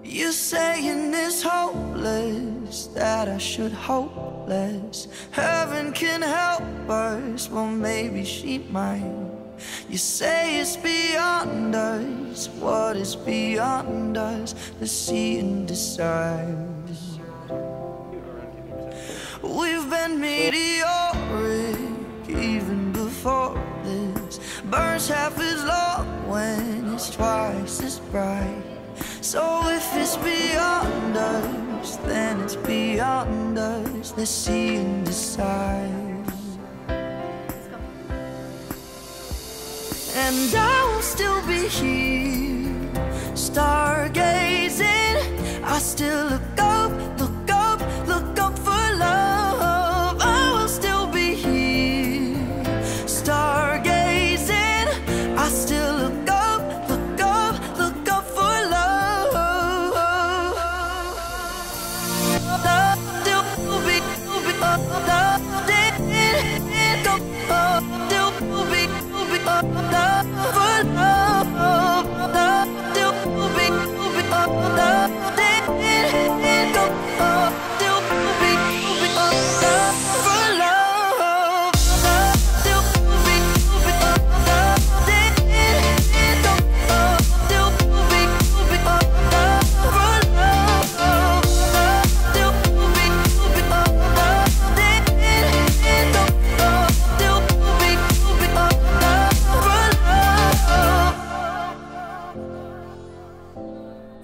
You're saying it's hopeless, that I should hope less. Heaven can help us, well maybe she might. You say it's beyond us, what is beyond us? Let's see and decide. We've been meteoric even before this. Burns half as long when it's twice as bright. So if it's beyond us, then it's beyond us. Let's see and decide. And I will still be here, stargazing. I still look up, look up, look up for love. I will still be here, stargazing. I still look up, look up, look up for love. Still be,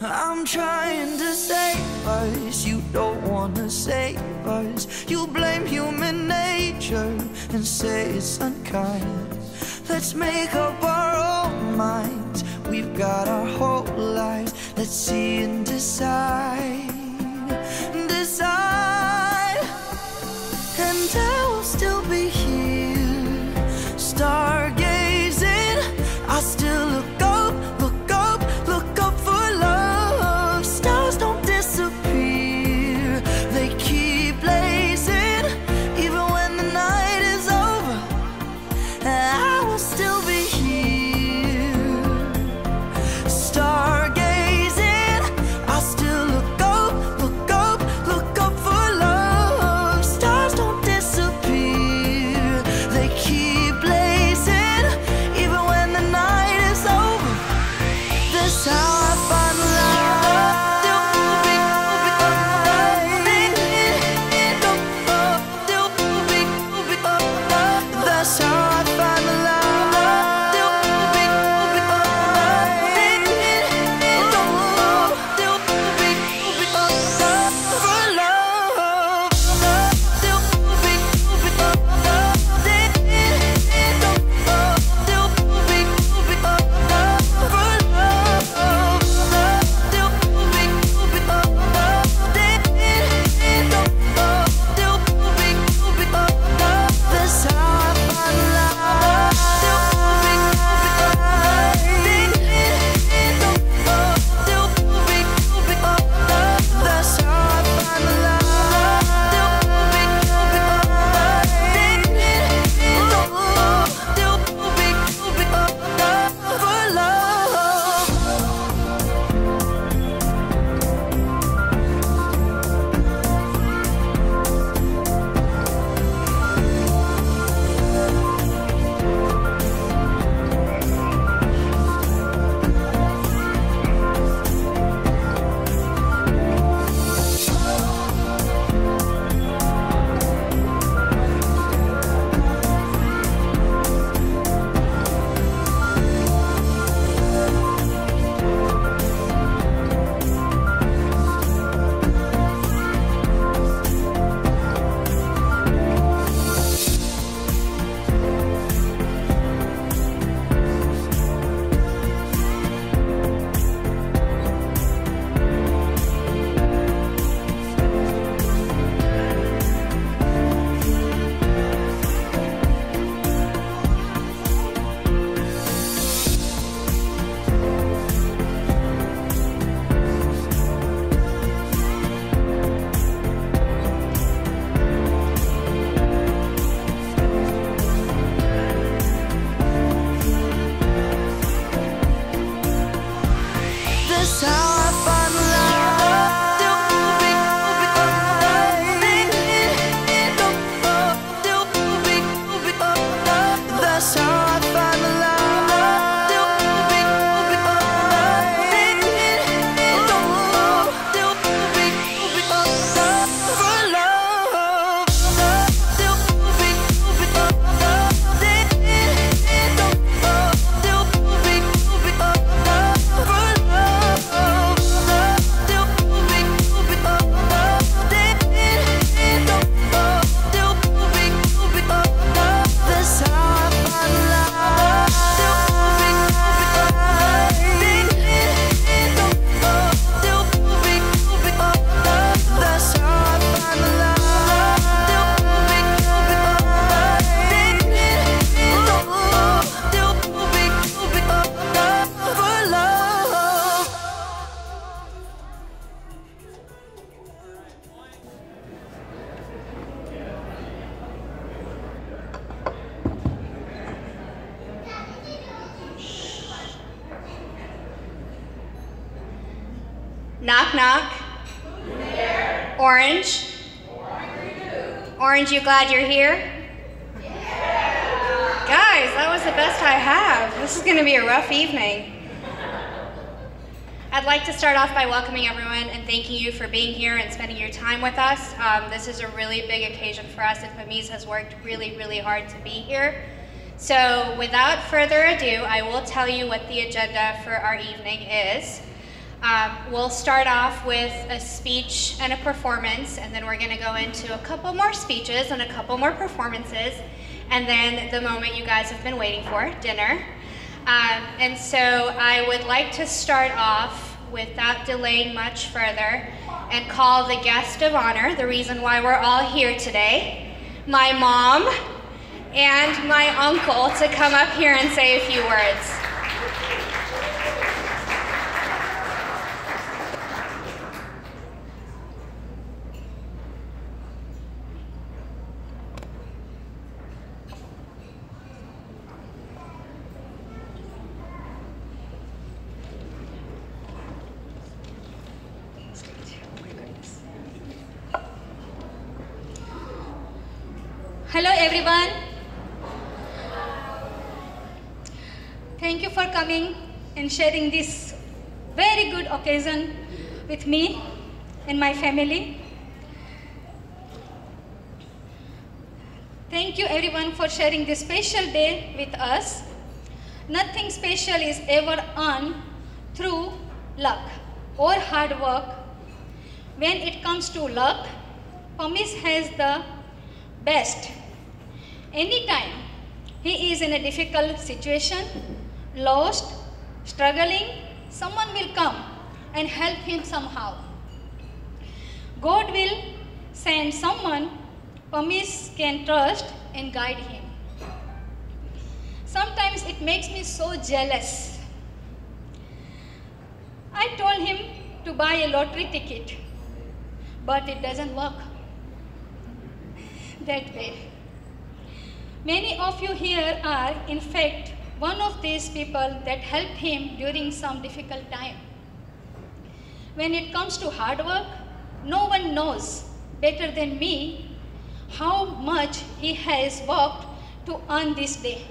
I'm trying to save us, you don't wanna save us. You blame human nature and say it's unkind. Let's make up our own minds, we've got our whole lives. Let's see and decide, decide. And I'll still be here, stargazing. I still look up, look up, look up for love. Stars don't disappear, they keep blazing. Even when the night is over, I will still be here, stargazing. I still look up, Knock, knock. Orange. Orange, you glad you're here? Guys, that was the best I have. This is going to be a rough evening. I'd like to start off by welcoming everyone and thanking you for being here and spending your time with us. This is a really big occasion for us, and Pamiz has worked really, really hard to be here. So without further ado, I will tell you what the agenda for our evening is. We'll start off with a speech and a performance, and then we're going to go into a couple more speeches and a couple more performances, and then the moment you guys have been waiting for, dinner. And so I would like to start off without delaying much further and call the guest of honor, the reason why we're all here today, my mom and my uncle, to come up here and say a few words. Hello everyone. Thank you for coming and sharing this very good occasion with me and my family. Thank you everyone for sharing this special day with us. Nothing special is ever earned through luck or hard work. When it comes to luck, Pamiz has the best. Anytime he is in a difficult situation, lost, struggling, someone will come and help him somehow. God will send someone Pamiz can trust and guide him. Sometimes it makes me so jealous. I told him to buy a lottery ticket, but it doesn't work that way. Many of you here are, in fact, one of these people that helped him during some difficult time. When it comes to hard work, no one knows better than me how much he has worked to earn this day.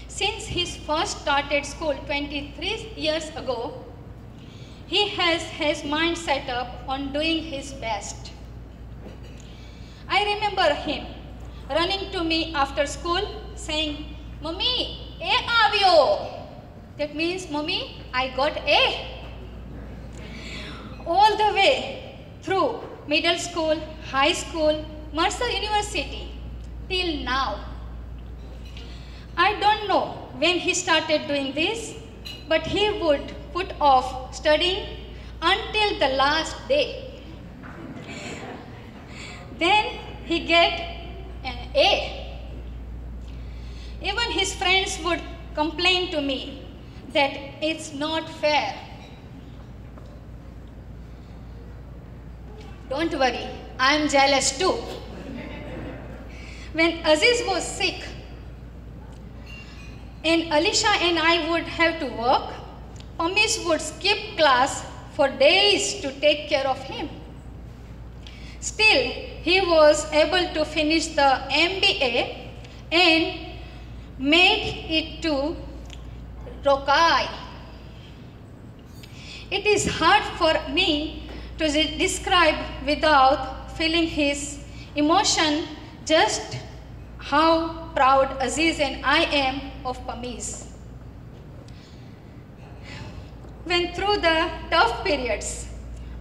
Since he first started school 23 years ago, he has his mind set up on doing his best. I remember him running to me after school saying, "Mummy, A avyo." That means, "Mummy, I got A." All the way through middle school, high school, Mercer University, till now. I don't know when he started doing this, but he would put off studying until the last day. Then he get an A. Even his friends would complain to me that it's not fair. Don't worry, I'm jealous too. When Aziz was sick and Alisha and I would have to work, Pamiz would skip class for days to take care of him. Still, he was able to finish the MBA and made it to Rokai. It is hard for me to describe without feeling his emotion just how proud Aziz and I am of Pamiz. When through the tough periods,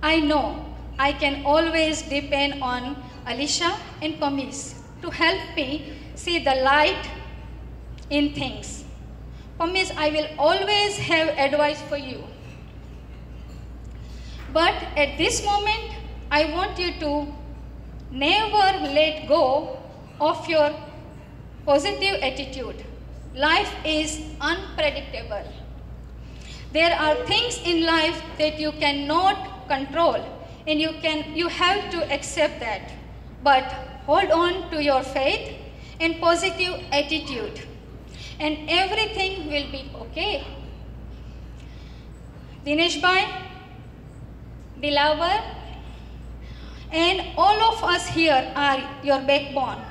I know I can always depend on Alisha and Pamiz to help me see the light in things. Pamiz, I will always have advice for you. But at this moment, I want you to never let go of your positive attitude. Life is unpredictable. There are things in life that you cannot control, and you have to accept that. But hold on to your faith and positive attitude, and everything will be okay. Dinesh bhai, Dilaver, and all of us here are your backbone.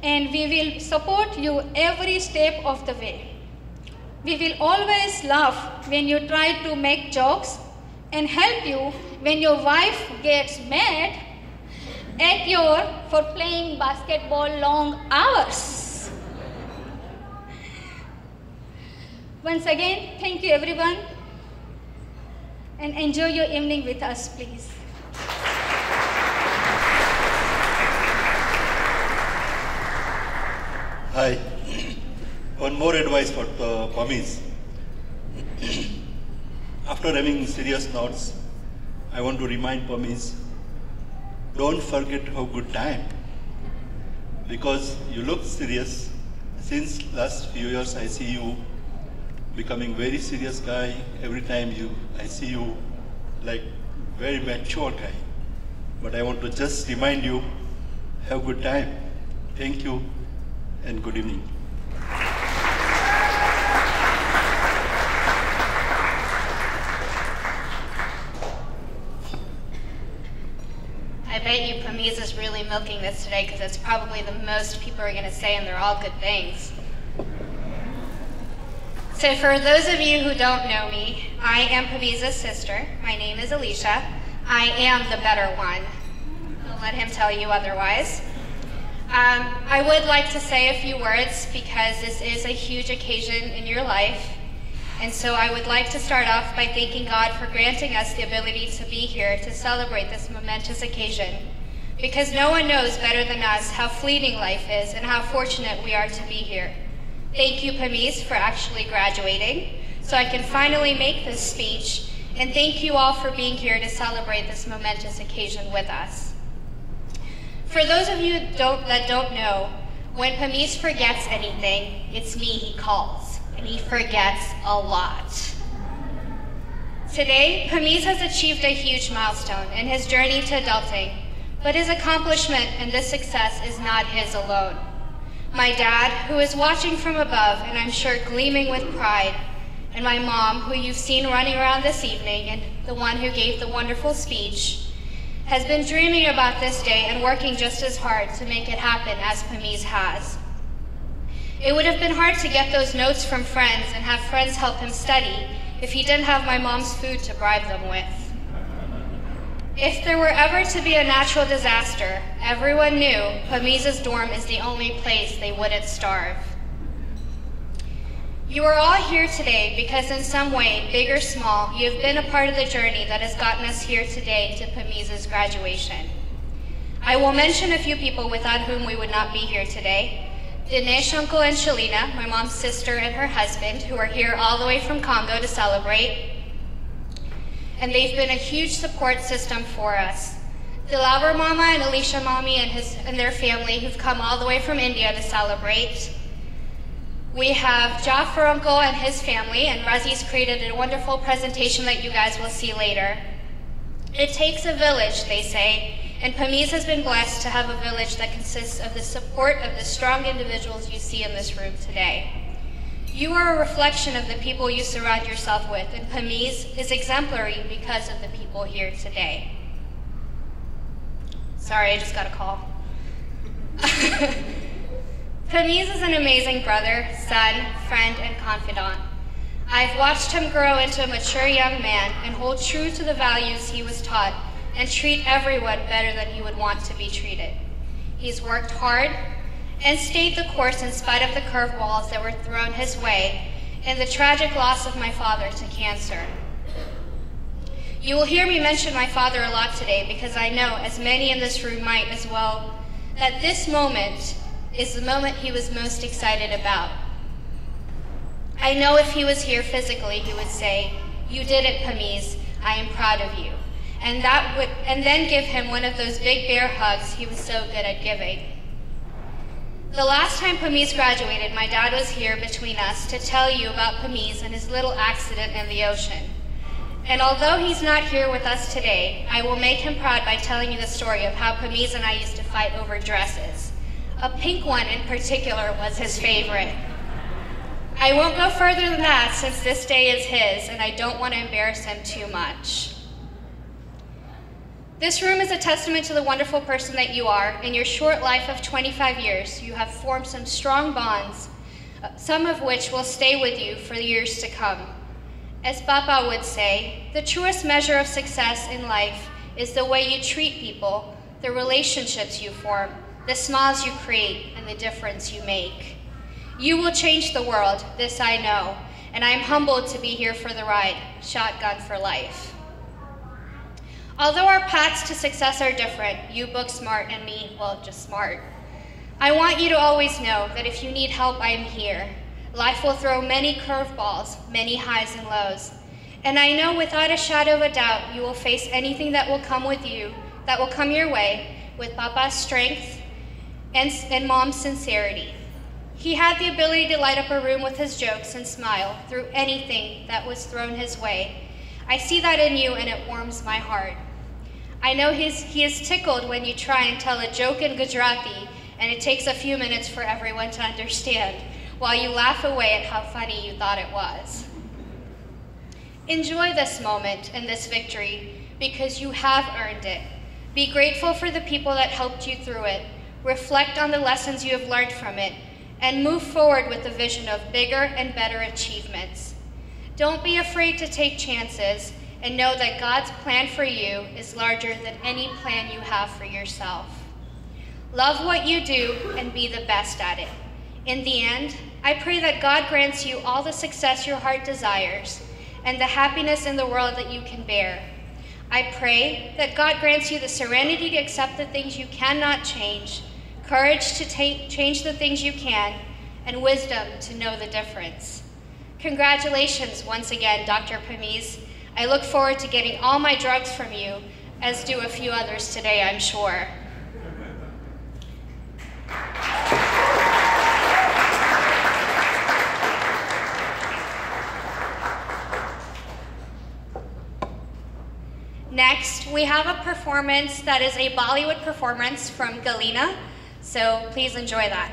And we will support you every step of the way. We will always laugh when you try to make jokes and help you when your wife gets mad at you for playing basketball long hours. Once again, thank you everyone, and enjoy your evening with us, please. Hi. One more advice for Pamiz. After having serious notes, I want to remind Pamiz, don't forget how good time. Because you look serious. Since last few years I see you becoming very serious guy. Every time I see you like very mature guy. But I want to just remind you, have good time. Thank you and good evening. I bet you Pamiz is really milking this today because it's probably the most people are going to say, and they're all good things. So for those of you who don't know me, I am Pamiz's sister. My name is Alicia. I am the better one. Don't let him tell you otherwise. I would like to say a few words because this is a huge occasion in your life. And so I would like to start off by thanking God for granting us the ability to be here to celebrate this momentous occasion. Because no one knows better than us how fleeting life is and how fortunate we are to be here. Thank you, Pamiz, for actually graduating so I can finally make this speech. And thank you all for being here to celebrate this momentous occasion with us. For those of you that don't know, when Pamiz forgets anything, it's me he calls, and he forgets a lot. Today, Pamiz has achieved a huge milestone in his journey to adulting, but his accomplishment and this success is not his alone. My dad, who is watching from above and I'm sure gleaming with pride, and my mom, who you've seen running around this evening and the one who gave the wonderful speech, has been dreaming about this day and working just as hard to make it happen as Pamiz has. It would have been hard to get those notes from friends and have friends help him study if he didn't have my mom's food to bribe them with. If there were ever to be a natural disaster, everyone knew Pamiz's dorm is the only place they wouldn't starve. You are all here today because in some way, big or small, you have been a part of the journey that has gotten us here today to Pamiz's graduation. I will mention a few people without whom we would not be here today. Dinesh, Uncle, and Shalina, my mom's sister and her husband, who are here all the way from Congo to celebrate. And they've been a huge support system for us. Dilaver Mama and Alicia Mommy and their family who've come all the way from India to celebrate. We have Jafar Uncle and his family, and Razi's created a wonderful presentation that you guys will see later. It takes a village, they say, and Pamiz has been blessed to have a village that consists of the support of the strong individuals you see in this room today. You are a reflection of the people you surround yourself with, and Pamiz is exemplary because of the people here today. Sorry, I just got a call. Pamiz is an amazing brother, son, friend, and confidant. I've watched him grow into a mature young man and hold true to the values he was taught and treat everyone better than he would want to be treated. He's worked hard and stayed the course in spite of the curveballs that were thrown his way and the tragic loss of my father to cancer. You will hear me mention my father a lot today because I know, as many in this room might as well, that this moment is the moment he was most excited about. I know if he was here physically, he would say, "You did it, Pamiz. I am proud of you." And then give him one of those big bear hugs he was so good at giving. The last time Pamiz graduated, my dad was here between us to tell you about Pamiz and his little accident in the ocean. And although he's not here with us today, I will make him proud by telling you the story of how Pamiz and I used to fight over dresses. A pink one in particular was his favorite. I won't go further than that since this day is his and I don't want to embarrass him too much. This room is a testament to the wonderful person that you are. In your short life of 25 years, you have formed some strong bonds, some of which will stay with you for years to come. As Papa would say, the truest measure of success in life is the way you treat people, the relationships you form, the smiles you create, and the difference you make. You will change the world, this I know, and I am humbled to be here for the ride, shotgun for life. Although our paths to success are different, you book smart and me, well, just smart, I want you to always know that if you need help, I am here. Life will throw many curveballs, many highs and lows. And I know without a shadow of a doubt, you will face anything that will come your way with Papa's strength and Mom's sincerity. He had the ability to light up a room with his jokes and smile through anything that was thrown his way. I see that in you and it warms my heart. I know he is tickled when you try and tell a joke in Gujarati and it takes a few minutes for everyone to understand, while you laugh away at how funny you thought it was. Enjoy this moment and this victory because you have earned it. Be grateful for the people that helped you through it. Reflect on the lessons you have learned from it and move forward with the vision of bigger and better achievements. Don't be afraid to take chances and know that God's plan for you is larger than any plan you have for yourself. Love what you do and be the best at it. In the end, I pray that God grants you all the success your heart desires and the happiness in the world that you can bear. I pray that God grants you the serenity to accept the things you cannot change, courage to change the things you can, and wisdom to know the difference. Congratulations once again, Dr. Pamiz. I look forward to getting all my drugs from you, as do a few others today, I'm sure. Next, we have a performance that is a Bollywood performance from Galena, so please enjoy that.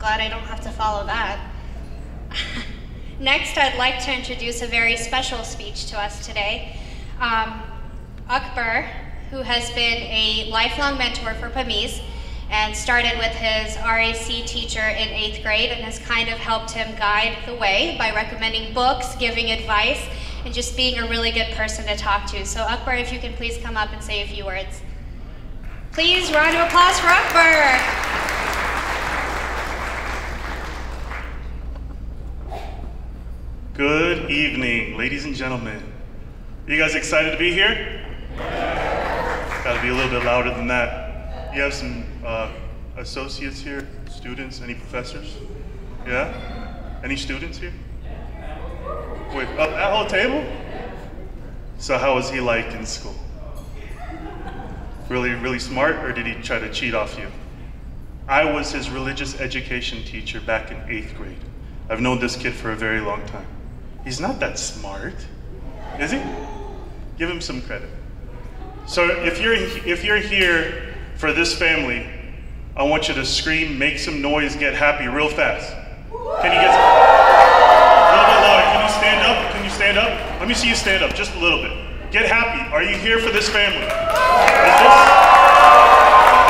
glad I don't have to follow that. Next, I'd like to introduce a very special speech to us today. Akbar, who has been a lifelong mentor for Pamiz and started with his RAC teacher in 8th grade and has kind of helped him guide the way by recommending books, giving advice, and just being a really good person to talk to. So Akbar, if you can please come up and say a few words. Please, round of applause for Akbar. Good evening, ladies and gentlemen. You guys excited to be here? Gotta be a little bit louder than that. You have some associates here, students, any professors? Yeah? Any students here? Wait, that whole table? So how was he like in school? Really, really smart, or did he try to cheat off you? I was his religious education teacher back in 8th grade. I've known this kid for a very long time. He's not that smart, is he? Give him some credit. So if you're here for this family, I want you to scream, make some noise, get happy real fast. Can you get a little bit louder? Can you stand up? Can you stand up? Let me see you stand up just a little bit. Get happy. Are you here for this family? Is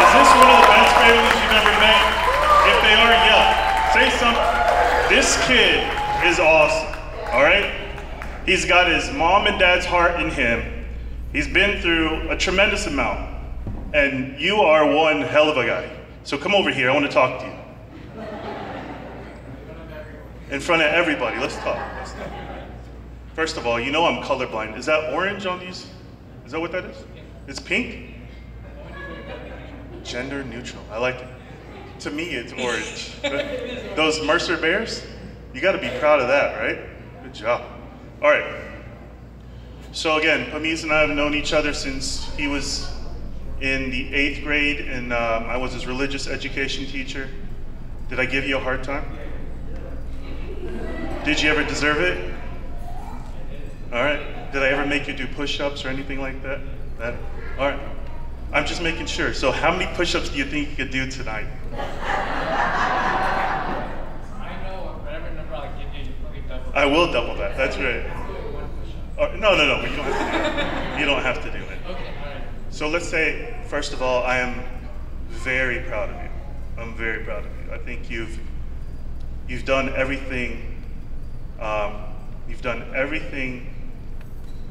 this one of the best families you've ever met? If they are, yell. Say something. This kid is awesome. All right? He's got his mom and dad's heart in him. He's been through a tremendous amount. And you are one hell of a guy. So come over here, I want to talk to you. In front of everybody, let's talk. First of all, you know I'm colorblind. Is that orange on these? Is that what that is? It's pink? Gender neutral, I like it. To me, it's orange. Those Mercer Bears, you gotta be proud of that, right? Good job. All right. So again, Pamiz and I have known each other since he was in the 8th grade, and I was his religious education teacher. Did I give you a hard time? Did you ever deserve it? All right. Did I ever make you do push-ups or anything like that? All right. I'm just making sure. So how many push-ups do you think you could do tonight? I will double that. That's right. Oh, no. You don't have to do it. You don't have to do it. Okay. All right. So let's say, first of all, I am very proud of you. I'm very proud of you. I think you've done everything. You've done everything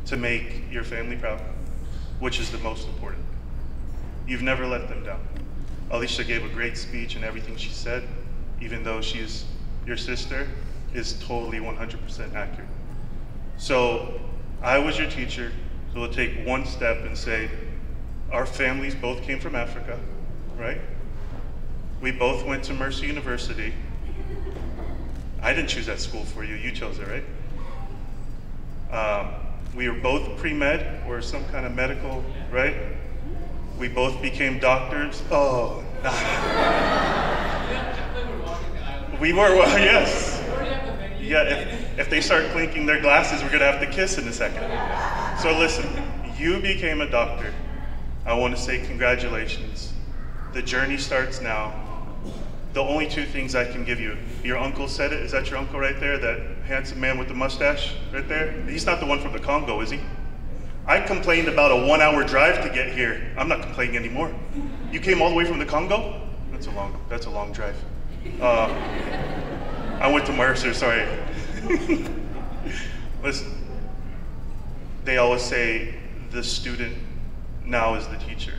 to make your family proud, which is the most important. You've never let them down. Alicia gave a great speech, and everything she said, even though she's your sister, is totally 100% accurate. So I was your teacher, so we'll take one step and say, our families both came from Africa, right? We both went to Mercer University. I didn't choose that school for you, you chose it, right? We were both pre-med or some kind of medical, right? We both became doctors. Oh, no. We were, well, yes. Yeah, if they start clinking their glasses, we're gonna have to kiss in a second. So listen, you became a doctor. I want to say congratulations. The journey starts now. The only two things I can give you, your uncle said it. Is that your uncle right there, that handsome man with the mustache right there? He's not the one from the Congo, is he? I complained about a 1-hour drive to get here. I'm not complaining anymore. You came all the way from the Congo? That's a long drive. I went to Mercer, sorry. Listen, they always say the student now is the teacher.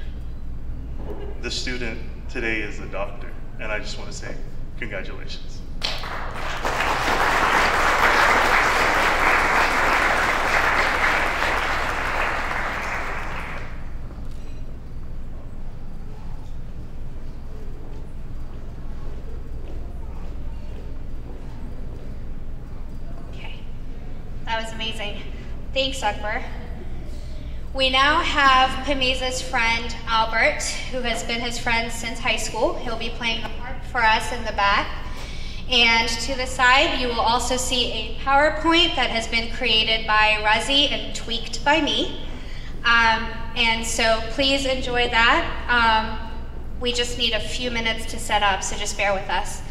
The student today is the doctor. And I just want to say congratulations. Okay, that was amazing. Thanks, Akbar. We now have Pamiz's friend, Albert, who has been his friend since high school. He'll be playing a part for us in the back. And to the side, you will also see a PowerPoint that has been created by Razi and tweaked by me. And so please enjoy that. We just need a few minutes to set up, so just bear with us.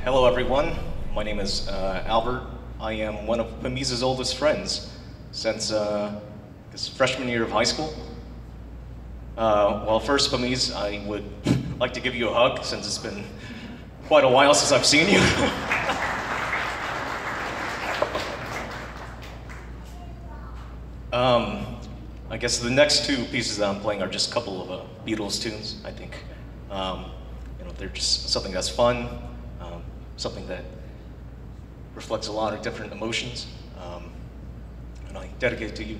Hello everyone, my name is Albert. I am one of Pamiz's oldest friends since his freshman year of high school. Well, first, Pamiz, I would like to give you a hug since it's been quite a while since I've seen you. I guess the next two pieces that I'm playing are just a couple of Beatles tunes, I think. They're just something that's fun, something that reflects a lot of different emotions, and I dedicate it to you.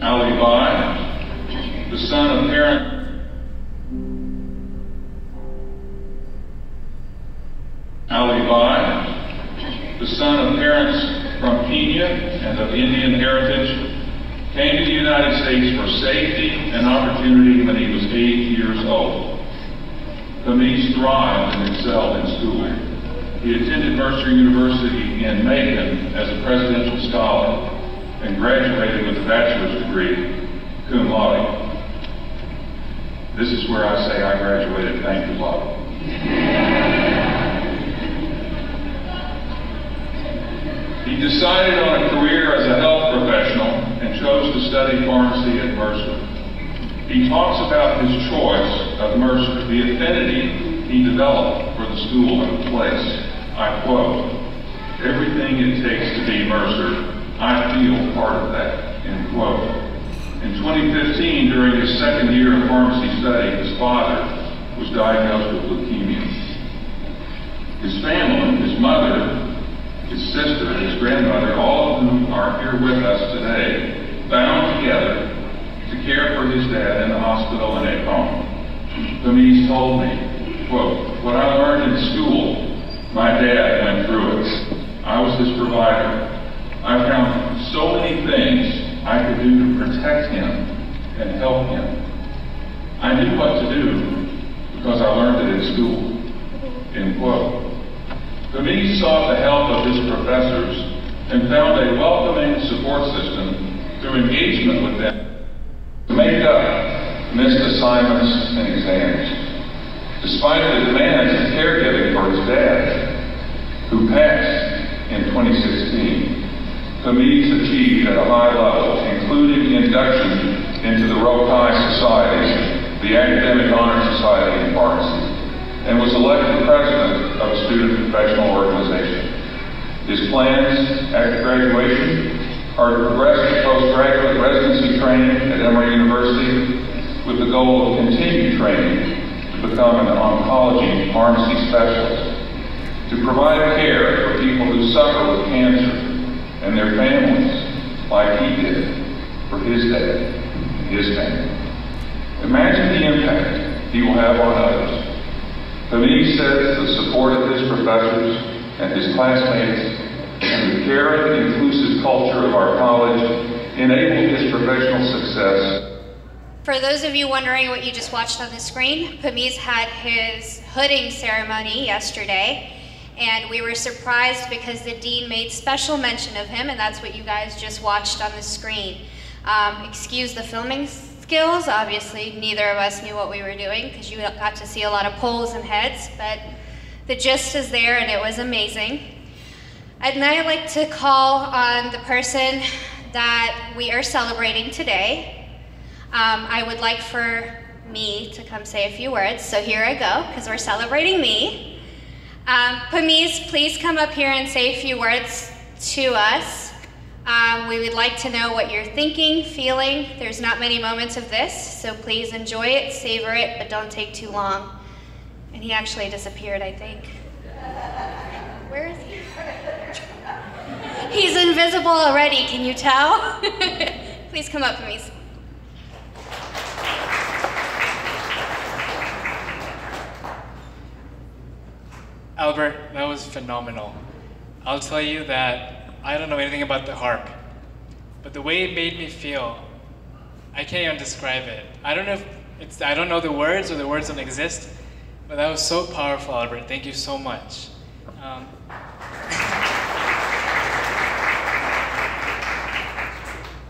Al-Levi, the son of parents from Kenya and of Indian heritage, came to the United States for safety and opportunity when he was 8 years old. Pamiz thrived and excelled in school. He attended Mercer University in Macon as a presidential scholar and graduated with a bachelor's degree, cum laude. This is where I say I graduated thank you, laude. He decided on a career as a health professional and chose to study pharmacy at Mercer. He talks about his choice of Mercer, the affinity he developed for the school and the place. I quote, "Everything it takes to be Mercer, I feel part of that," end quote. In 2015, during his second year of pharmacy study, his father was diagnosed with leukemia. His family, his mother, his sister, his grandmother, all of whom are here with us today, bound together to care for his dad in the hospital and at home. Pamiz told me, quote, "What I learned in school, my dad went through it. I was his provider. I found so many things I could do to protect him and help him. I knew what to do because I learned it in school," end quote. Pamiz sought the help of his professors and found a welcoming support system through engagement with them to make up missed assignments and exams. Despite the demands of caregiving for his dad, who passed in 2016, Pamiz achieved at a high level, including induction into the Rokai Society, the Academic Honor Society in Pharmacy, and was elected president of a student professional organization. His plans after graduation are to progress to postgraduate residency training at Emory University with the goal of continued training to become an oncology pharmacy specialist, to provide care for people who suffer with cancer and their families like he did for his dad and his family. Imagine the impact he will have on others. Pamiz says the support of his professors and his classmates and the caring, inclusive culture of our college enabled his professional success. For those of you wondering what you just watched on the screen, Pamiz had his hooding ceremony yesterday, and we were surprised because the dean made special mention of him, and that's what you guys just watched on the screen. Excuse the filming skills, obviously neither of us knew what we were doing because you got to see a lot of poles and heads, but the gist is there and it was amazing. And I'd like to call on the person that we are celebrating today. I would like for me to come say a few words, so here I go, because we're celebrating me. Pamiz, please come up here and say a few words to us. We would like to know what you're thinking, feeling. There's not many moments of this, so please enjoy it, savor it, but don't take too long. And he actually disappeared, I think. Where is he? He's invisible already, can you tell? Please come up, Pamiz. Albert, that was phenomenal. I'll tell you that I don't know anything about the harp, but the way it made me feel, I can't even describe it. I don't know the words or the words don't exist, but that was so powerful, Albert. Thank you so much.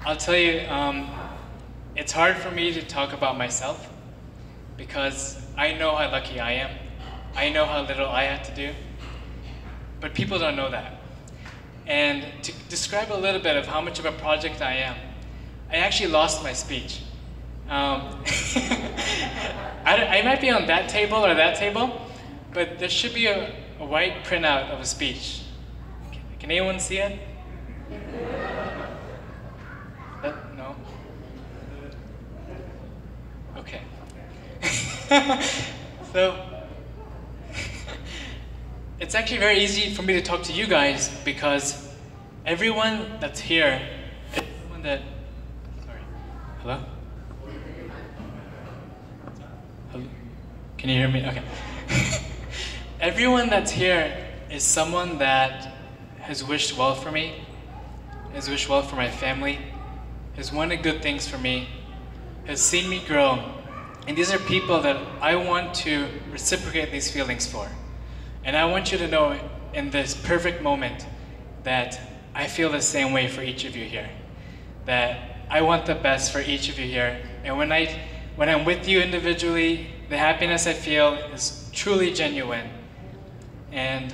I'll tell you, it's hard for me to talk about myself because I know how lucky I am. I know how little I had to do, but people don't know that. And to describe a little bit of how much of a project I am, I actually lost my speech. I might be on that table or that table, but there should be a white printout of a speech. Can anyone see it? No? Okay. So, it's actually very easy for me to talk to you guys because everyone that's here is someone that, Hello? Hello? Can you hear me? Okay. Everyone that's here is someone that has wished well for me, has wished well for my family, has wanted good things for me, has seen me grow. And these are people that I want to reciprocate these feelings for. And I want you to know in this perfect moment that I feel the same way for each of you here. That I want the best for each of you here. And when I'm with you individually, the happiness I feel is truly genuine. And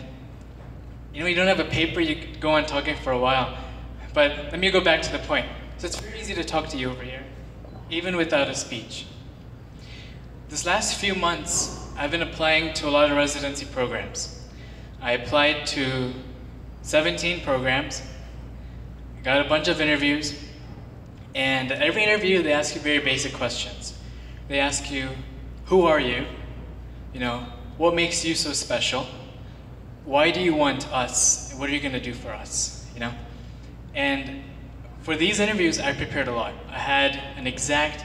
you know, you don't have a paper, you could go on talking for a while. But let me go back to the point. So it's very easy to talk to you over here, even without a speech. This last few months, I've been applying to a lot of residency programs. I applied to 17 programs, got a bunch of interviews, and at every interview they ask you very basic questions. They ask you, who are you? You know, what makes you so special? Why do you want us? What are you going to do for us? You know? And for these interviews, I prepared a lot. I had an exact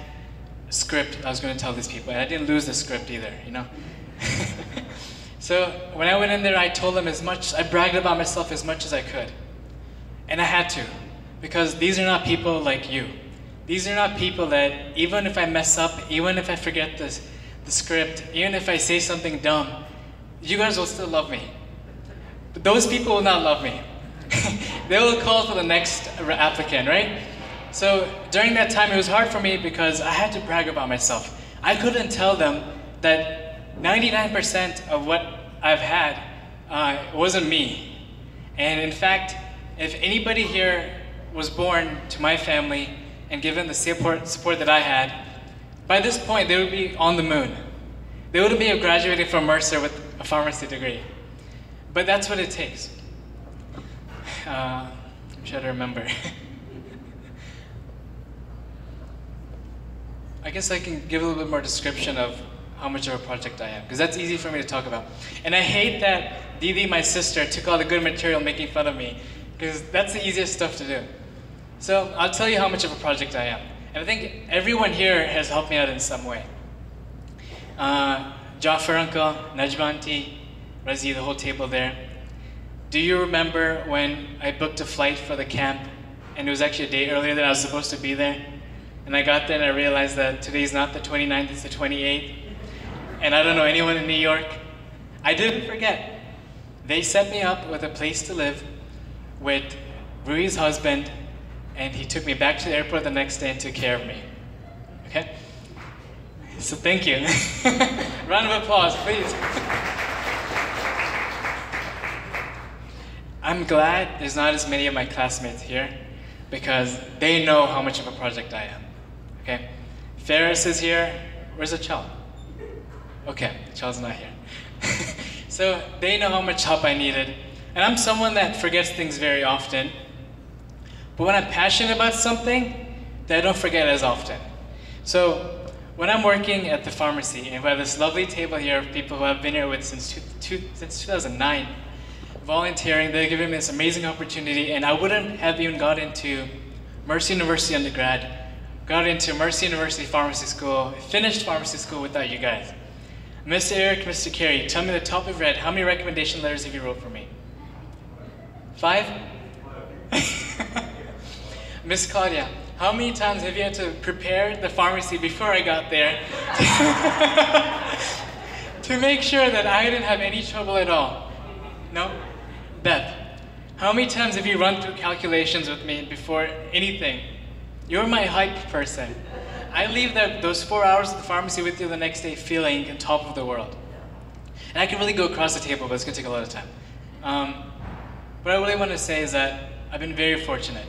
script I was going to tell these people, and I didn't lose the script either, you know? So when I went in there, I told them I bragged about myself as much as I could. And I had to, because these are not people like you. These are not people that, even if I mess up, even if I forget the script, even if I say something dumb, you guys will still love me. But those people will not love me. They will call for the next applicant, right? So during that time, it was hard for me because I had to brag about myself. I couldn't tell them that 99% of what I've had wasn't me. And in fact, if anybody here was born to my family and given the support that I had, by this point, they would be on the moon. They wouldn't be graduating from Mercer with a pharmacy degree. But that's what it takes. I'm trying to remember. I guess I can give a little bit more description of how much of a project I am, because that's easy for me to talk about. And I hate that Didi, my sister, took all the good material making fun of me, because that's the easiest stuff to do. So I'll tell you how much of a project I am. And I think everyone here has helped me out in some way. Jafar uncle, Najma auntie, Razi, the whole table there. Do you remember when I booked a flight for the camp, and it was actually a day earlier than I was supposed to be there? And I got there and I realized that today's not the 29th, it's the 28th. And I don't know anyone in New York. I didn't forget. They set me up with a place to live with Rui's husband, and he took me back to the airport the next day and took care of me. Okay? So thank you. Round of applause, please. I'm glad there's not as many of my classmates here because they know how much of a project I am. Okay? Ferris is here. Where's Achal? Okay, Achal's not here. So they know how much help I needed. And I'm someone that forgets things very often. But when I'm passionate about something, then I don't forget as often. So when I'm working at the pharmacy, and we have this lovely table here of people who I've been here with since 2009, volunteering, they're giving me this amazing opportunity, and I wouldn't have even got into Mercy University undergrad, got into Mercy University Pharmacy School, finished pharmacy school without you guys. Mr. Eric, Mr. Carey, tell me the top of red, how many recommendation letters have you wrote for me? 5? Miss Claudia, how many times have you had to prepare the pharmacy before I got there to make sure that I didn't have any trouble at all? No? Beth, how many times have you run through calculations with me before anything? You're my hype person. I leave those 4 hours at the pharmacy with you the next day feeling on top of the world. And I can really go across the table, but it's going to take a lot of time. What I really want to say is that I've been very fortunate.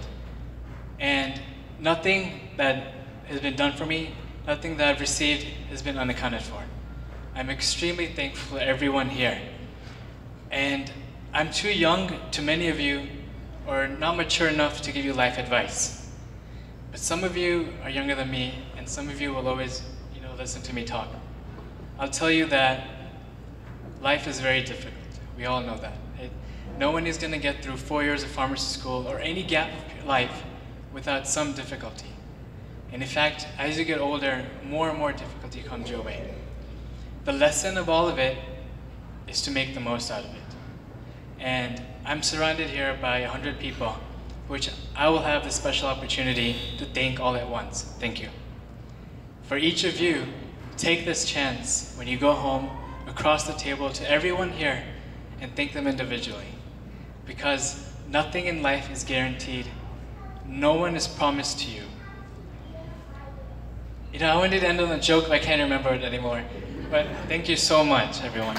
And nothing that has been done for me, nothing that I've received has been unaccounted for. I'm extremely thankful for everyone here. And I'm too young to many of you, or not mature enough to give you life advice. But some of you are younger than me, and some of you will always, listen to me talk. I'll tell you that life is very difficult. We all know that. No one is going to get through 4 years of pharmacy school or any gap of life without some difficulty. And in fact, as you get older, more and more difficulty comes your way. The lesson of all of it is to make the most out of it. And I'm surrounded here by 100 people, which I will have the special opportunity to thank all at once. Thank you. For each of you, take this chance when you go home, across the table to everyone here, and thank them individually. Because nothing in life is guaranteed. No one is promised to you. You know, I wanted to end on a joke, but I can't remember it anymore. But thank you so much, everyone.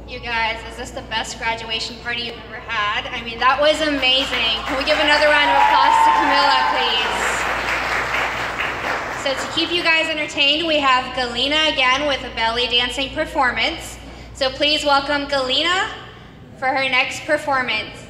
You guys, is this the best graduation party you've ever had? I mean, that was amazing. Can we give another round of applause to Camilla, please? So to keep you guys entertained, we have Galina again with a belly dancing performance. So please welcome Galina for her next performance.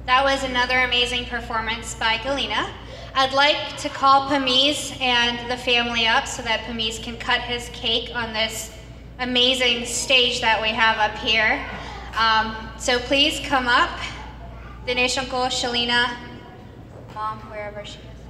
That was another amazing performance by Galina. I'd like to call Pamiz and the family up so that Pamiz can cut his cake on this amazing stage that we have up here. So please come up. Dinesh Uncle, Shalina, Mom, wherever she is.